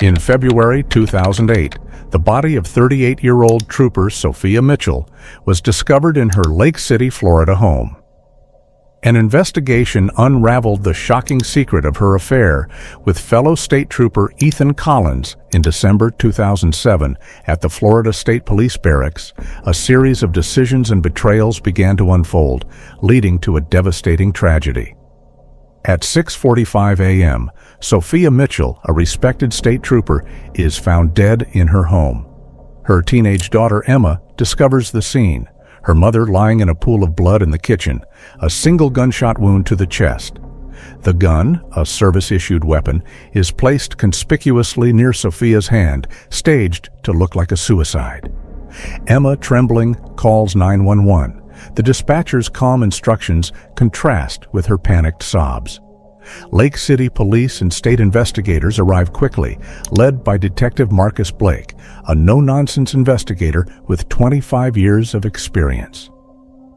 In February 2008, the body of 38-year-old trooper Sophia Mitchell was discovered in her Lake City, Florida home. An investigation unraveled the shocking secret of her affair with fellow state trooper Ethan Collins in December 2007 at the Florida State Police Barracks. A series of decisions and betrayals began to unfold, leading to a devastating tragedy. At 6:45 a.m., Sophia Mitchell, a respected state trooper, is found dead in her home. Her teenage daughter Emma discovers the scene, her mother lying in a pool of blood in the kitchen, a single gunshot wound to the chest. The gun, a service-issued weapon, is placed conspicuously near Sophia's hand, staged to look like a suicide. Emma, trembling, calls 911. The dispatcher's calm instructions contrast with her panicked sobs. Lake City police and state investigators arrive quickly, led by Detective Marcus Blake, a no-nonsense investigator with 25 years of experience.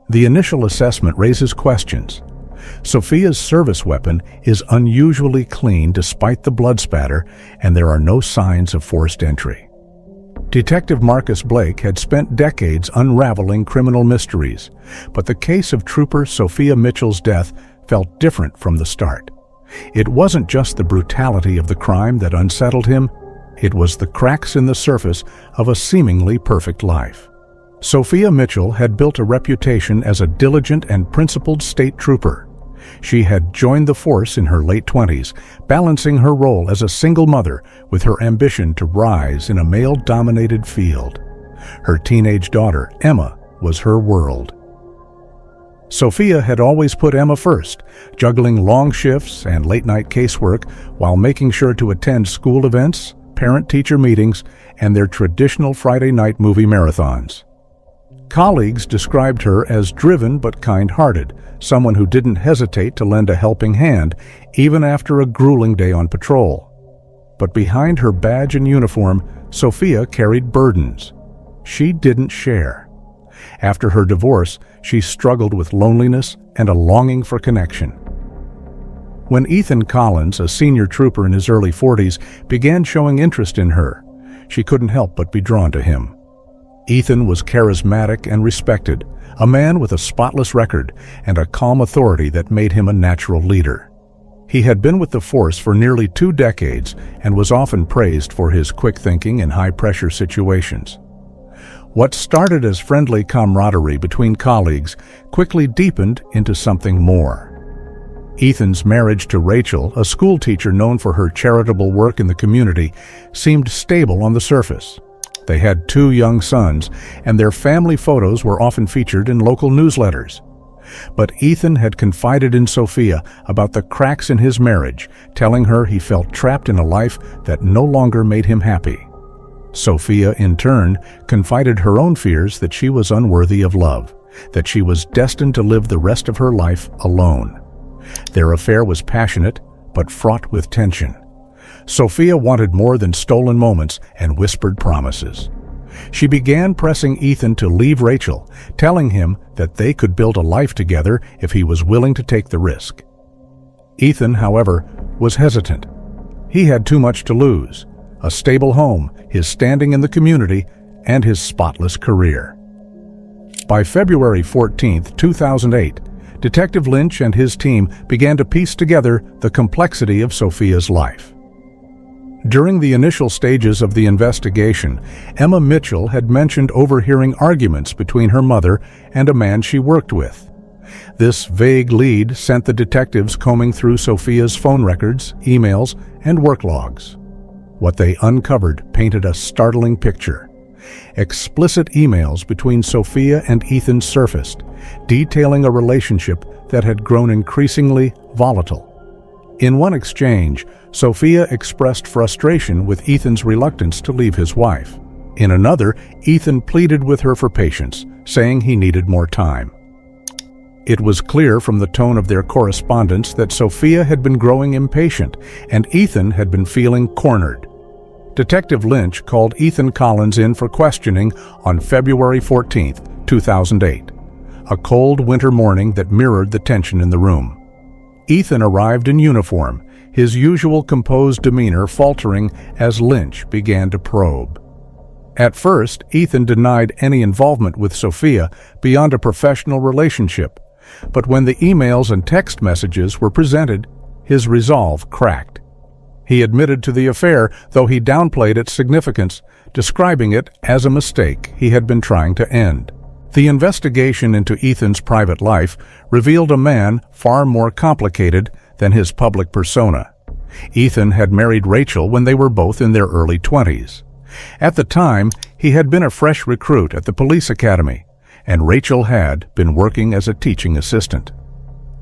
The initial assessment raises questions. Sophia's service weapon is unusually clean despite the blood spatter, and there are no signs of forced entry. Detective Marcus Blake had spent decades unraveling criminal mysteries, but the case of Trooper Sophia Mitchell's death felt different from the start. It wasn't just the brutality of the crime that unsettled him, it was the cracks in the surface of a seemingly perfect life. Sophia Mitchell had built a reputation as a diligent and principled state trooper. She had joined the force in her late 20s, balancing her role as a single mother with her ambition to rise in a male-dominated field. Her teenage daughter, Emma, was her world. Sophia had always put Emma first, juggling long shifts and late-night casework while making sure to attend school events, parent-teacher meetings, and their traditional Friday night movie marathons. Colleagues described her as driven but kind-hearted, someone who didn't hesitate to lend a helping hand, even after a grueling day on patrol. But behind her badge and uniform, Sophia carried burdens. She didn't share. After her divorce, she struggled with loneliness and a longing for connection. When Ethan Collins, a senior trooper in his early 40s, began showing interest in her, she couldn't help but be drawn to him. Ethan was charismatic and respected, a man with a spotless record and a calm authority that made him a natural leader. He had been with the force for nearly 2 decades and was often praised for his quick thinking in high-pressure situations. What started as friendly camaraderie between colleagues quickly deepened into something more. Ethan's marriage to Rachel, a school teacher known for her charitable work in the community, seemed stable on the surface. They had 2 young sons, and their family photos were often featured in local newsletters. But Ethan had confided in Sophia about the cracks in his marriage, telling her he felt trapped in a life that no longer made him happy. Sophia, in turn, confided her own fears that she was unworthy of love, that she was destined to live the rest of her life alone. Their affair was passionate, but fraught with tension. Sophia wanted more than stolen moments and whispered promises. She began pressing Ethan to leave Rachel, telling him that they could build a life together if he was willing to take the risk. Ethan, however, was hesitant. He had too much to lose: a stable home, his standing in the community, and his spotless career. By February 14, 2008, Detective Lynch and his team began to piece together the complexity of Sophia's life. During the initial stages of the investigation, Emma Mitchell had mentioned overhearing arguments between her mother and a man she worked with. This vague lead sent the detectives combing through Sophia's phone records, emails, and work logs. What they uncovered painted a startling picture. Explicit emails between Sophia and Ethan surfaced, detailing a relationship that had grown increasingly volatile. In one exchange, Sophia expressed frustration with Ethan's reluctance to leave his wife. In another, Ethan pleaded with her for patience, saying he needed more time. It was clear from the tone of their correspondence that Sophia had been growing impatient, and Ethan had been feeling cornered. Detective Lynch called Ethan Collins in for questioning on February 14, 2008, a cold winter morning that mirrored the tension in the room. Ethan arrived in uniform, his usual composed demeanor faltering as Lynch began to probe. At first, Ethan denied any involvement with Sophia beyond a professional relationship, but when the emails and text messages were presented, his resolve cracked. He admitted to the affair, though he downplayed its significance, describing it as a mistake he had been trying to end. The investigation into Ethan's private life revealed a man far more complicated than his public persona. Ethan had married Rachel when they were both in their early 20s. At the time, he had been a fresh recruit at the police academy, and Rachel had been working as a teaching assistant.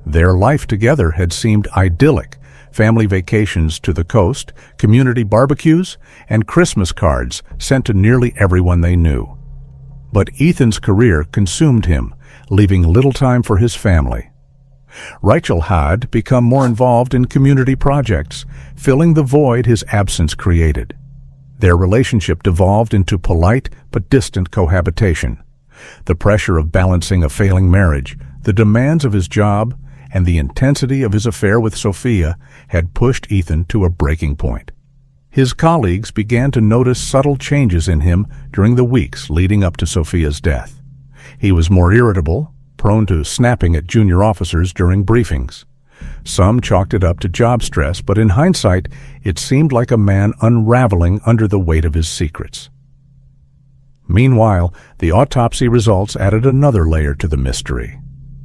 Their life together had seemed idyllic: family vacations to the coast, community barbecues, and Christmas cards sent to nearly everyone they knew. But Ethan's career consumed him, leaving little time for his family. Rachel had become more involved in community projects, filling the void his absence created. Their relationship devolved into polite but distant cohabitation. The pressure of balancing a failing marriage, the demands of his job, and the intensity of his affair with Sophia had pushed Ethan to a breaking point. His colleagues began to notice subtle changes in him during the weeks leading up to Sophia's death. He was more irritable, prone to snapping at junior officers during briefings. Some chalked it up to job stress, but in hindsight, it seemed like a man unraveling under the weight of his secrets. Meanwhile, the autopsy results added another layer to the mystery.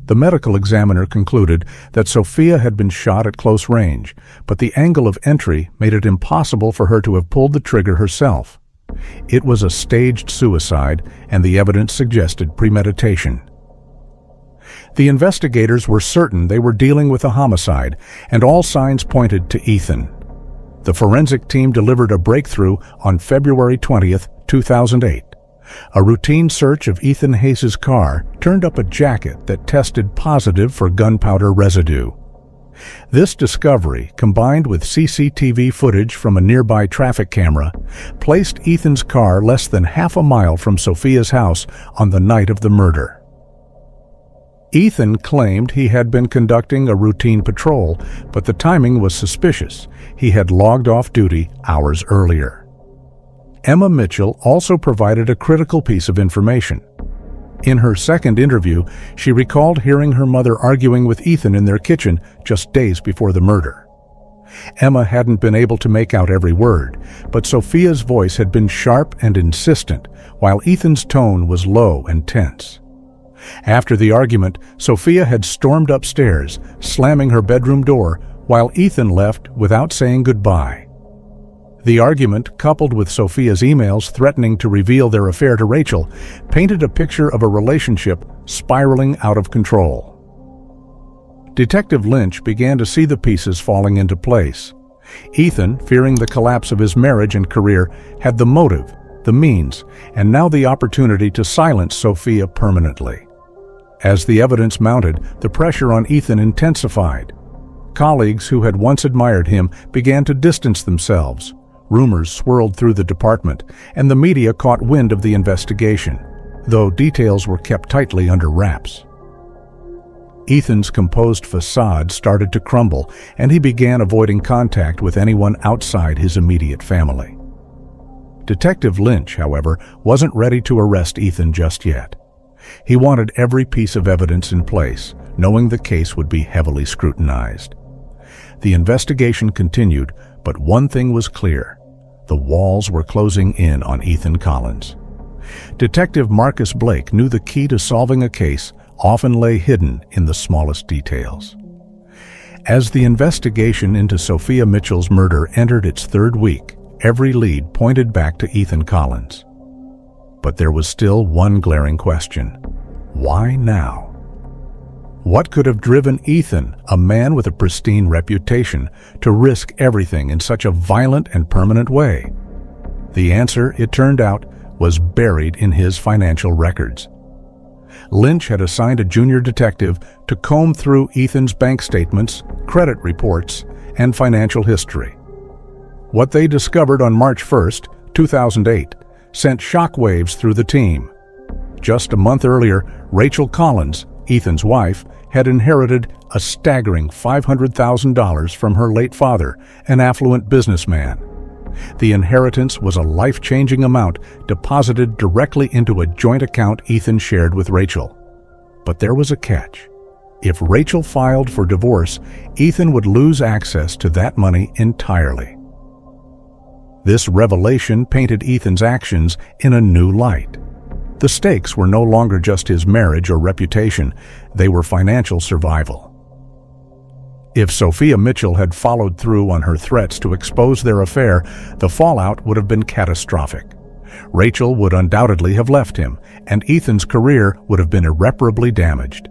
The medical examiner concluded that Sophia had been shot at close range, but the angle of entry made it impossible for her to have pulled the trigger herself. It was a staged suicide, and the evidence suggested premeditation. The investigators were certain they were dealing with a homicide, and all signs pointed to Ethan. The forensic team delivered a breakthrough on February 20th, 2008. A routine search of Ethan Hayes' car turned up a jacket that tested positive for gunpowder residue. This discovery, combined with CCTV footage from a nearby traffic camera, placed Ethan's car less than half a mile from Sophia's house on the night of the murder. Ethan claimed he had been conducting a routine patrol, but the timing was suspicious. He had logged off duty hours earlier. Emma Mitchell also provided a critical piece of information. In her second interview, she recalled hearing her mother arguing with Ethan in their kitchen just days before the murder. Emma hadn't been able to make out every word, but Sophia's voice had been sharp and insistent, while Ethan's tone was low and tense. After the argument, Sophia had stormed upstairs, slamming her bedroom door, while Ethan left without saying goodbye. The argument, coupled with Sophia's emails threatening to reveal their affair to Rachel, painted a picture of a relationship spiraling out of control. Detective Lynch began to see the pieces falling into place. Ethan, fearing the collapse of his marriage and career, had the motive, the means, and now the opportunity to silence Sophia permanently. As the evidence mounted, the pressure on Ethan intensified. Colleagues who had once admired him began to distance themselves. Rumors swirled through the department, and the media caught wind of the investigation, though details were kept tightly under wraps. Ethan's composed facade started to crumble, and he began avoiding contact with anyone outside his immediate family. Detective Lynch, however, wasn't ready to arrest Ethan just yet. He wanted every piece of evidence in place, knowing the case would be heavily scrutinized. The investigation continued, but one thing was clear: the walls were closing in on Ethan Collins. Detective Marcus Blake knew the key to solving a case often lay hidden in the smallest details. As the investigation into Sophia Mitchell's murder entered its third week, every lead pointed back to Ethan Collins. But there was still one glaring question: why now? What could have driven Ethan, a man with a pristine reputation, to risk everything in such a violent and permanent way? The answer, it turned out, was buried in his financial records. Lynch had assigned a junior detective to comb through Ethan's bank statements, credit reports, and financial history. What they discovered on March 1st, 2008, sent shockwaves through the team. Just a month earlier, Rachel Collins, Ethan's wife, had inherited a staggering $500,000 from her late father, an affluent businessman. The inheritance was a life-changing amount deposited directly into a joint account Ethan shared with Rachel. But there was a catch. If Rachel filed for divorce, Ethan would lose access to that money entirely. This revelation painted Ethan's actions in a new light. The stakes were no longer just his marriage or reputation, they were financial survival. If Sophia Mitchell had followed through on her threats to expose their affair, the fallout would have been catastrophic. Rachel would undoubtedly have left him, and Ethan's career would have been irreparably damaged.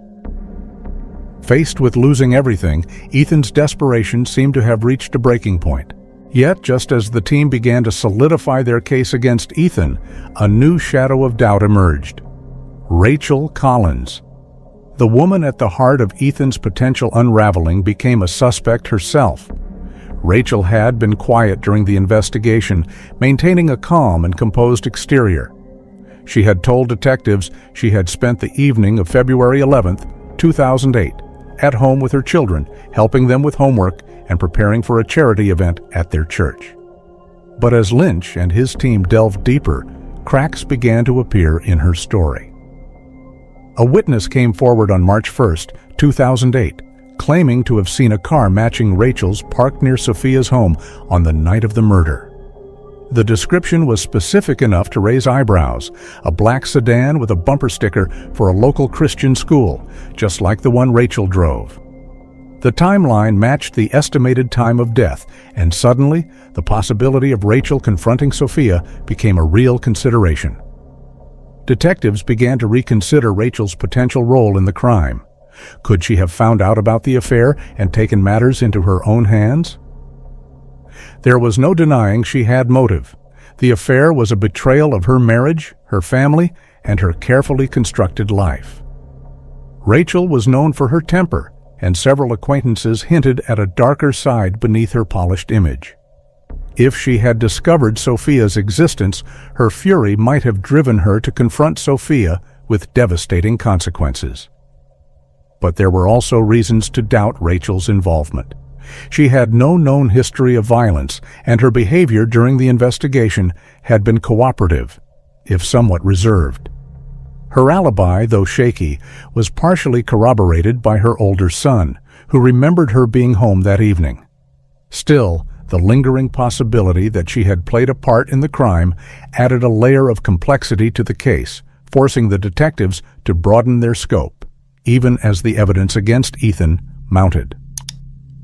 Faced with losing everything, Ethan's desperation seemed to have reached a breaking point. Yet, just as the team began to solidify their case against Ethan, a new shadow of doubt emerged. Rachel Collins. The woman at the heart of Ethan's potential unraveling became a suspect herself. Rachel had been quiet during the investigation, maintaining a calm and composed exterior. She had told detectives she had spent the evening of February 11, 2008, at home with her children, helping them with homework and preparing for a charity event at their church. But as Lynch and his team delved deeper, cracks began to appear in her story. A witness came forward on March 1, 2008, claiming to have seen a car matching Rachel's parked near Sophia's home on the night of the murder. The description was specific enough to raise eyebrows: a black sedan with a bumper sticker for a local Christian school, just like the one Rachel drove. The timeline matched the estimated time of death, and suddenly, the possibility of Rachel confronting Sophia became a real consideration. Detectives began to reconsider Rachel's potential role in the crime. Could she have found out about the affair and taken matters into her own hands? There was no denying she had motive. The affair was a betrayal of her marriage, her family, and her carefully constructed life. Rachel was known for her temper, and several acquaintances hinted at a darker side beneath her polished image. If she had discovered Sophia's existence, her fury might have driven her to confront Sophia with devastating consequences. But there were also reasons to doubt Rachel's involvement. She had no known history of violence, and her behavior during the investigation had been cooperative, if somewhat reserved. Her alibi, though shaky, was partially corroborated by her older son, who remembered her being home that evening. Still, the lingering possibility that she had played a part in the crime added a layer of complexity to the case, forcing the detectives to broaden their scope, even as the evidence against Ethan mounted.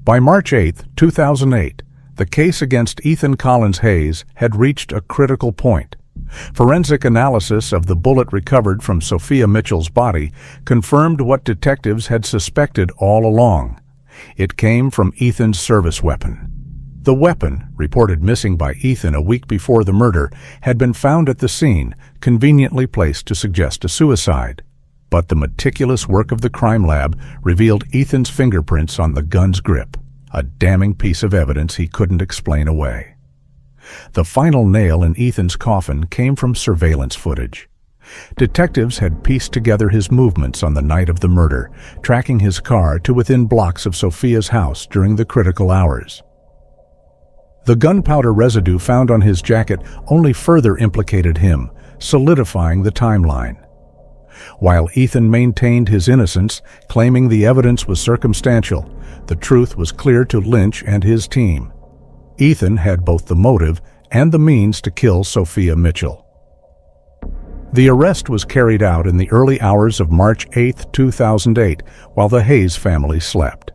By March 8, 2008, the case against Ethan Collins Hayes had reached a critical point. Forensic analysis of the bullet recovered from Sophia Mitchell's body confirmed what detectives had suspected all along. It came from Ethan's service weapon. The weapon, reported missing by Ethan a week before the murder, had been found at the scene, conveniently placed to suggest a suicide. But the meticulous work of the crime lab revealed Ethan's fingerprints on the gun's grip, a damning piece of evidence he couldn't explain away. The final nail in Ethan's coffin came from surveillance footage. Detectives had pieced together his movements on the night of the murder, tracking his car to within blocks of Sophia's house during the critical hours. The gunpowder residue found on his jacket only further implicated him, solidifying the timeline. While Ethan maintained his innocence, claiming the evidence was circumstantial, the truth was clear to Lynch and his team. Ethan had both the motive and the means to kill Sophia Mitchell. The arrest was carried out in the early hours of March 8, 2008, while the Hayes family slept.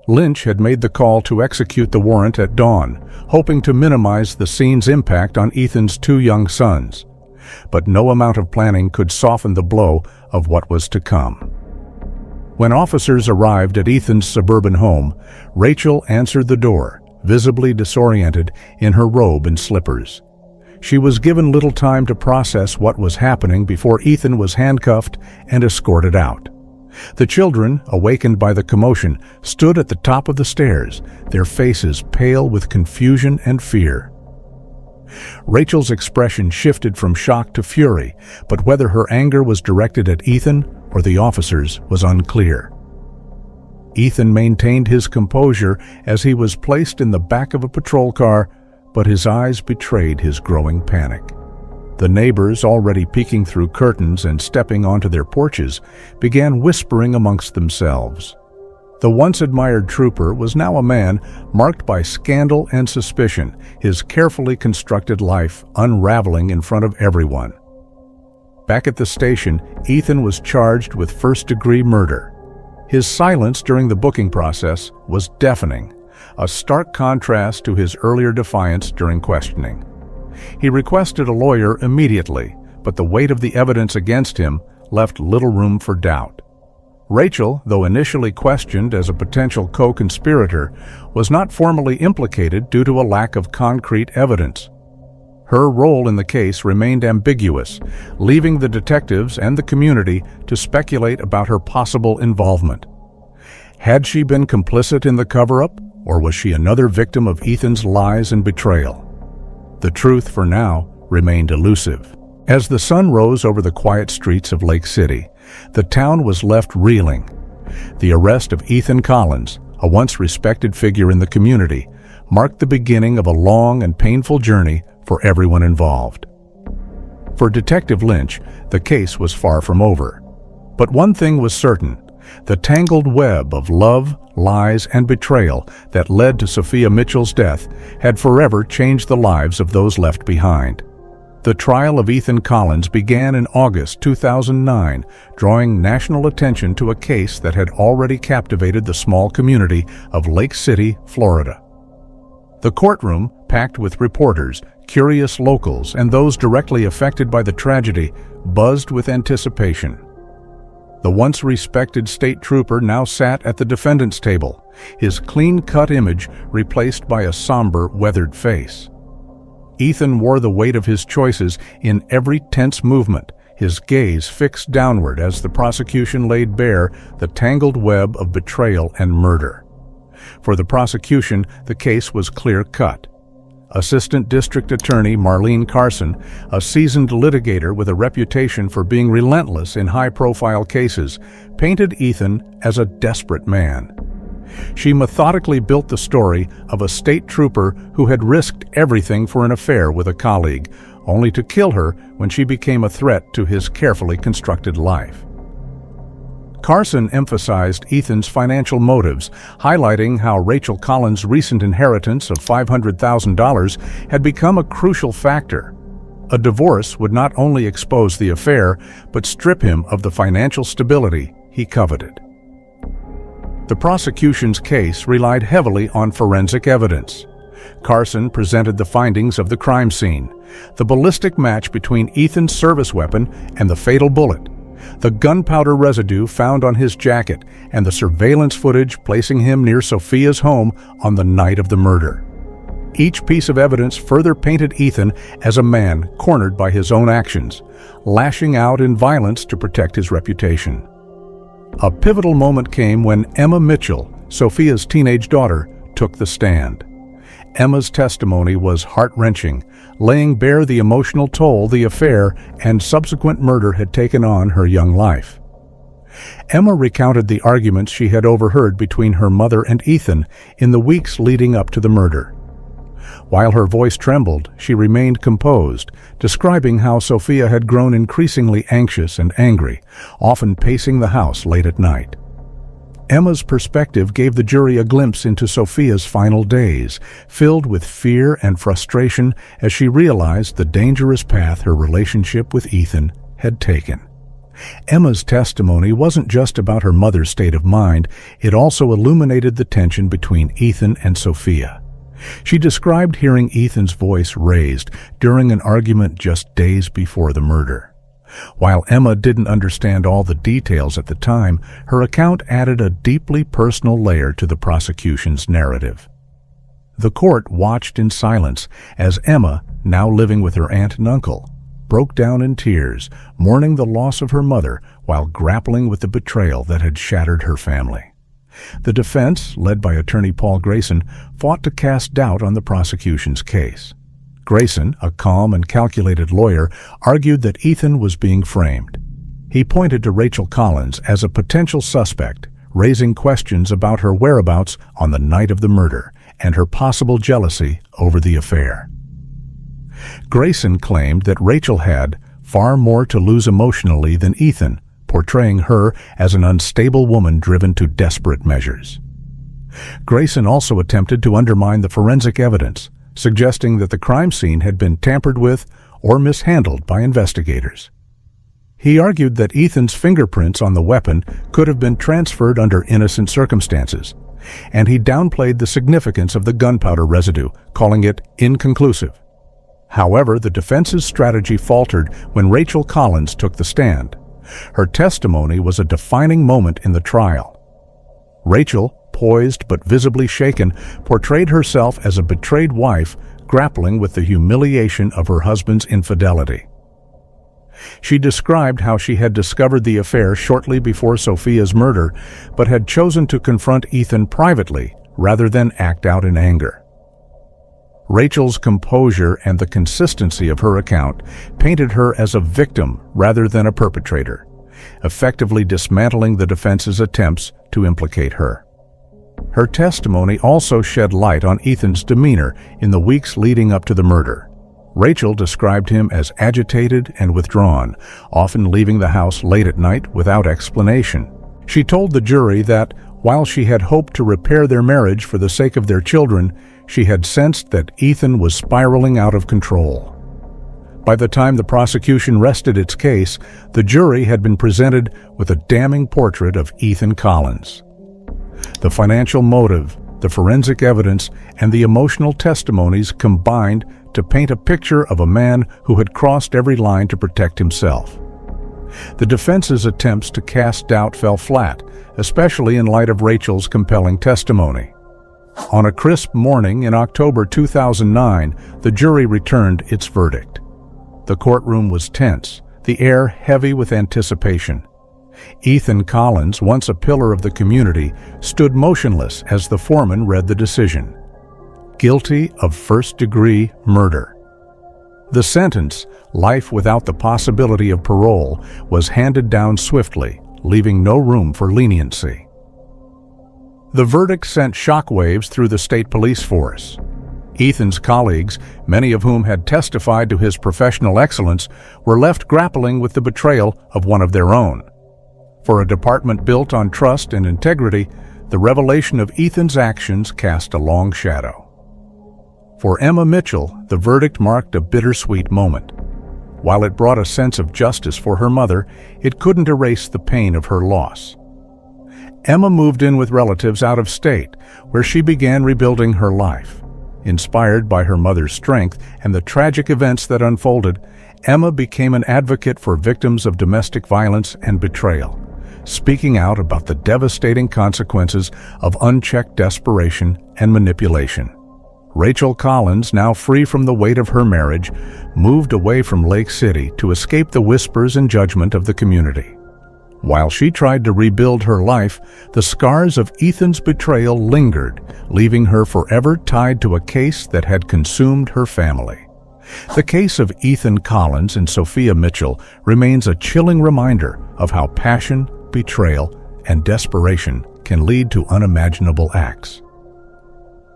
Lynch had made the call to execute the warrant at dawn, hoping to minimize the scene's impact on Ethan's two young sons. But no amount of planning could soften the blow of what was to come. When officers arrived at Ethan's suburban home, Rachel answered the door, visibly disoriented in her robe and slippers. She was given little time to process what was happening before Ethan was handcuffed and escorted out. The children, awakened by the commotion, stood at the top of the stairs, their faces pale with confusion and fear. Rachel's expression shifted from shock to fury, but whether her anger was directed at Ethan or the officers was unclear. Ethan maintained his composure as he was placed in the back of a patrol car, but his eyes betrayed his growing panic. The neighbors, already peeking through curtains and stepping onto their porches, began whispering amongst themselves. The once-admired trooper was now a man marked by scandal and suspicion, his carefully constructed life unraveling in front of everyone. Back at the station, Ethan was charged with first-degree murder. His silence during the booking process was deafening, a stark contrast to his earlier defiance during questioning. He requested a lawyer immediately, but the weight of the evidence against him left little room for doubt. Rachel, though initially questioned as a potential co-conspirator, was not formally implicated due to a lack of concrete evidence. Her role in the case remained ambiguous, leaving the detectives and the community to speculate about her possible involvement. Had she been complicit in the cover-up, or was she another victim of Ethan's lies and betrayal? The truth, for now, remained elusive. As the sun rose over the quiet streets of Lake City, the town was left reeling. The arrest of Ethan Collins, a once respected figure in the community, marked the beginning of a long and painful journey for everyone involved. For Detective Lynch, the case was far from over. But one thing was certain: the tangled web of love, lies, and betrayal that led to Sophia Mitchell's death had forever changed the lives of those left behind. The trial of Ethan Collins began in August 2009, drawing national attention to a case that had already captivated the small community of Lake City, Florida. The courtroom, packed with reporters, curious locals, and those directly affected by the tragedy, buzzed with anticipation. The once respected state trooper now sat at the defendant's table, his clean-cut image replaced by a somber, weathered face. Ethan wore the weight of his choices in every tense movement, his gaze fixed downward as the prosecution laid bare the tangled web of betrayal and murder. For the prosecution, the case was clear-cut. Assistant District Attorney Marlene Carson, a seasoned litigator with a reputation for being relentless in high-profile cases, painted Ethan as a desperate man. She methodically built the story of a state trooper who had risked everything for an affair with a colleague, only to kill her when she became a threat to his carefully constructed life. Carson emphasized Ethan's financial motives, highlighting how Rachel Collins' recent inheritance of $500,000 had become a crucial factor. A divorce would not only expose the affair, but strip him of the financial stability he coveted. The prosecution's case relied heavily on forensic evidence. Carson presented the findings of the crime scene: the ballistic match between Ethan's service weapon and the fatal bullet, the gunpowder residue found on his jacket, and the surveillance footage placing him near Sophia's home on the night of the murder. Each piece of evidence further painted Ethan as a man cornered by his own actions, lashing out in violence to protect his reputation. A pivotal moment came when Emma Mitchell, Sophia's teenage daughter, took the stand. Emma's testimony was heart-wrenching, laying bare the emotional toll the affair and subsequent murder had taken on her young life. Emma recounted the arguments she had overheard between her mother and Ethan in the weeks leading up to the murder. While her voice trembled, she remained composed, describing how Sophia had grown increasingly anxious and angry, often pacing the house late at night. Emma's perspective gave the jury a glimpse into Sophia's final days, filled with fear and frustration as she realized the dangerous path her relationship with Ethan had taken. Emma's testimony wasn't just about her mother's state of mind, it also illuminated the tension between Ethan and Sophia. She described hearing Ethan's voice raised during an argument just days before the murder. While Emma didn't understand all the details at the time, her account added a deeply personal layer to the prosecution's narrative. The court watched in silence as Emma, now living with her aunt and uncle, broke down in tears, mourning the loss of her mother while grappling with the betrayal that had shattered her family. The defense, led by attorney Paul Grayson, fought to cast doubt on the prosecution's case. Grayson, a calm and calculated lawyer, argued that Ethan was being framed. He pointed to Rachel Collins as a potential suspect, raising questions about her whereabouts on the night of the murder and her possible jealousy over the affair. Grayson claimed that Rachel had far more to lose emotionally than Ethan, portraying her as an unstable woman driven to desperate measures. Grayson also attempted to undermine the forensic evidence, suggesting that the crime scene had been tampered with or mishandled by investigators. He argued that Ethan's fingerprints on the weapon could have been transferred under innocent circumstances, and he downplayed the significance of the gunpowder residue, calling it inconclusive. However, the defense's strategy faltered when Rachel Collins took the stand. Her testimony was a defining moment in the trial. Rachel, poised but visibly shaken, portrayed herself as a betrayed wife grappling with the humiliation of her husband's infidelity. She described how she had discovered the affair shortly before Sophia's murder, but had chosen to confront Ethan privately rather than act out in anger. Rachel's composure and the consistency of her account painted her as a victim rather than a perpetrator, effectively dismantling the defense's attempts to implicate her. Her testimony also shed light on Ethan's demeanor in the weeks leading up to the murder. Rachel described him as agitated and withdrawn, often leaving the house late at night without explanation. She told the jury that, while she had hoped to repair their marriage for the sake of their children, she had sensed that Ethan was spiraling out of control. By the time the prosecution rested its case, the jury had been presented with a damning portrait of Ethan Collins. The financial motive, the forensic evidence, and the emotional testimonies combined to paint a picture of a man who had crossed every line to protect himself. The defense's attempts to cast doubt fell flat, especially in light of Rachel's compelling testimony. On a crisp morning in October 2009, the jury returned its verdict. The courtroom was tense, the air heavy with anticipation. Ethan Collins, once a pillar of the community, stood motionless as the foreman read the decision. Guilty of first-degree murder. The sentence, life without the possibility of parole, was handed down swiftly, leaving no room for leniency. The verdict sent shockwaves through the state police force. Ethan's colleagues, many of whom had testified to his professional excellence, were left grappling with the betrayal of one of their own. For a department built on trust and integrity, the revelation of Ethan's actions cast a long shadow. For Emma Mitchell, the verdict marked a bittersweet moment. While it brought a sense of justice for her mother, it couldn't erase the pain of her loss. Emma moved in with relatives out of state, where she began rebuilding her life. Inspired by her mother's strength and the tragic events that unfolded, Emma became an advocate for victims of domestic violence and betrayal, speaking out about the devastating consequences of unchecked desperation and manipulation. Rachel Collins, now free from the weight of her marriage, moved away from Lake City to escape the whispers and judgment of the community. While she tried to rebuild her life, the scars of Ethan's betrayal lingered, leaving her forever tied to a case that had consumed her family. The case of Ethan Collins and Sophia Mitchell remains a chilling reminder of how passion, betrayal, and desperation can lead to unimaginable acts.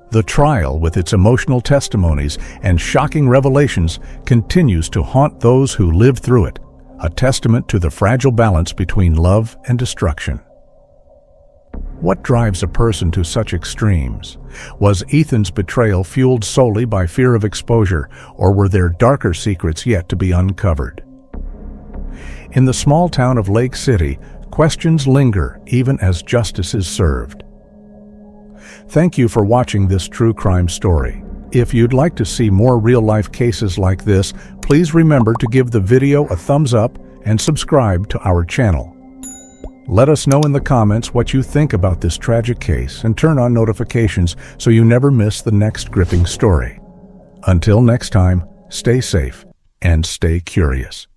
The trial, with its emotional testimonies and shocking revelations, continues to haunt those who lived through it, a testament to the fragile balance between love and destruction. What drives a person to such extremes? Was Ethan's betrayal fueled solely by fear of exposure, or were there darker secrets yet to be uncovered? In the small town of Lake City, questions linger even as justice is served. Thank you for watching this true crime story. If you'd like to see more real-life cases like this, please remember to give the video a thumbs up and subscribe to our channel. Let us know in the comments what you think about this tragic case and turn on notifications so you never miss the next gripping story. Until next time, stay safe and stay curious.